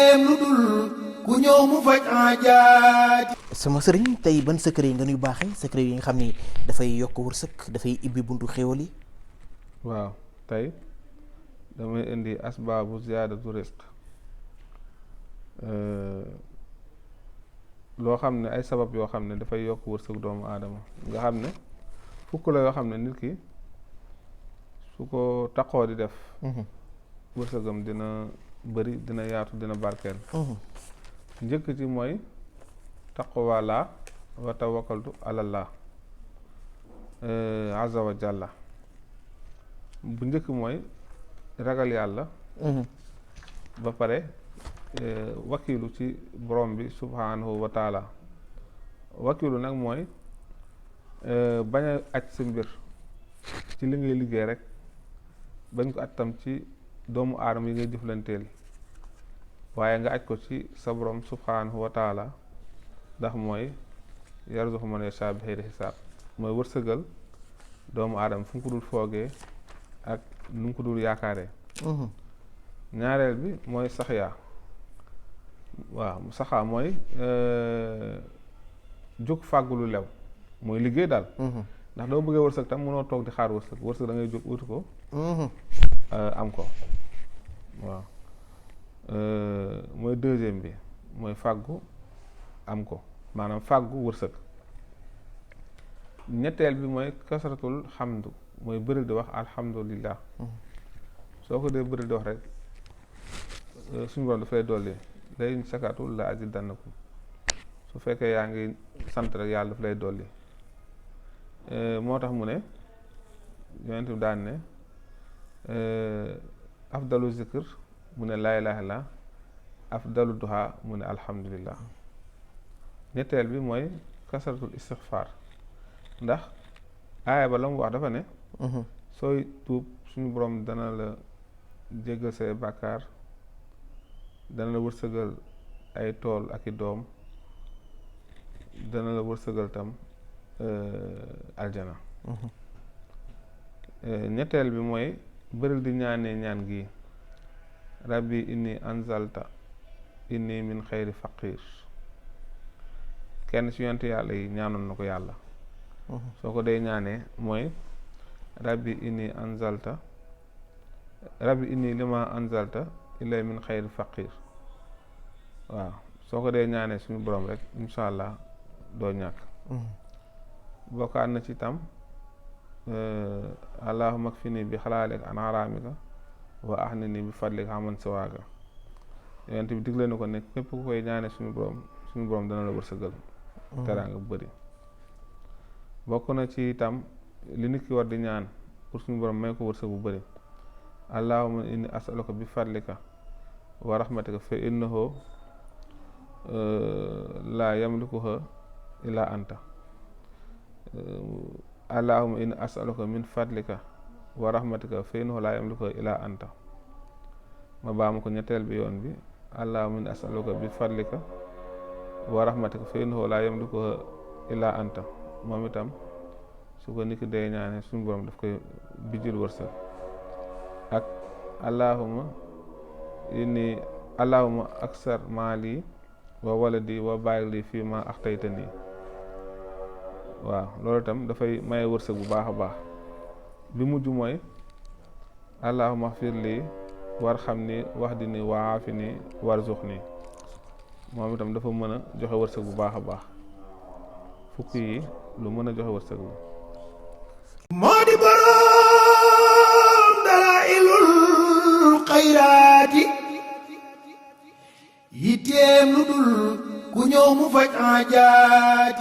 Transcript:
yitteem lu dul ku ñëw mu faj aajaati. sama sëriñ tey ban secret yi nga nuy baaxee secret yi nga xam ni dafay yokk wërsëg dafay ibbi buntu xéwal yi. waaw tey damay indi asbaabu ziyaadatu risq loo xam ne ay sabab yoo xam ne dafay yokk wërsëg doomu aadama nga xam ne fukk la yoo xam ne nit ki su ko taqoo di def wërsëgam dina bëri dina yaatu dina barkeel njëkk ci mooy taqwallah wa tawakkaltu alallah azza wa jalla bu njëkk mooy ragal yàlla ba pare wakiilu ci borom bi subhanahu wa taala wakiilu nag mooy bañ a aj sa mbir ci li ngay liggéey rek bañ ko aj tam ci doomu aadama yi ngay jëflanteel waaye nga aj ko ci sa borom subhanahu wa taala ndax mooy yarzuqu man yashaa bi xayri xisaab mooy wërsëgal doomu aadama fu mu ko dul foogee ak nu mu ko dul yaakaaree ñaareel bi mooy saxyaa waaw saxaa mooy jóg fàggu lu lew mooy liggéey daal ndax doo bëggee wërsëg tam mënoo toog di xaar wërsëg da ngay jóg wuti ko am ko waaw mooy deuxième bi mooy fàggu am ko maanaam fàggu wërsëg ñetteel bi mooy kasratul xamdu mooy bëri di wax alhamdulillah soo ko dee bëri di wax rek suñu borom dafay dolli lay sakatul la azidannakum su fekkee yaa ngi sant rek yàlla daf lay dolli moo tax mu ne yonent bi daan ne afdalu zikr mu ne laa ilaaha illa afdalu duha mu ne alhamdulillah ñetteel bi mooy kasratul istixfaar ndax aaya ba la mu wax dafa ne sooy tuub suñu borom dana la jéggal say bàkkaar dana la wërsëgal ay tool ak i doom dana la wërsëgal tam aljana ñetteel bi mooy bëril di ñaanee ñaan gi rabbi inni anzalta inni min xayri faqir kenn ci yonent yàlla yi ñaanoon na ko yàlla soo ko dee ñaanee mooy rabbi inni lima anzalta illay min xayri faqir waaw soo ko dee ñaanee suñu borom rek insha allah doo ñàkk bokkaat na ci tam allahumma kfini bi xalaalik an xaraamika wa ahnini bi fadlika aman siwaaga yonent bi digle na ko ne képp ku koy ñaanee suñu borom dana la wërsëgal teraanga bu bëri bokk na ci itam li nit ki war di ñaan pour suñu borom may ko wërsëg bu bëri allahumma inni as'aluka bi fadlika wa rahmatika fa innahu la yamlikuha illa anta allahumma inni as'aluka min fadlika wa rahmatika fa innahu la yamlikuha illa anta ma baamu ko ñetteel bi yoon bi allahumma inni as'aluka bi fadlika wa rahmatika fa innahu la yamlikuha illa anta moom itam su ko nit ki dee ñaane suñu borom daf koy bijjil wërsëg ak allahumma aksar maali wa waladi wa bàyyi li fii ma axtaytani waaw loolu itam dafay maye wërsëg bu baax a baax bi mujj mooy allahumma axfir lii warxamni wahdini wa aafini warzuqni moom itam dafa mën a joxe wërsëg bu baax a baax fukk yi lu mën a joxe wërsëg la moo di boroom dalaa'ilul xayraati yitteem lu dul ku ñëw mu faj aajaati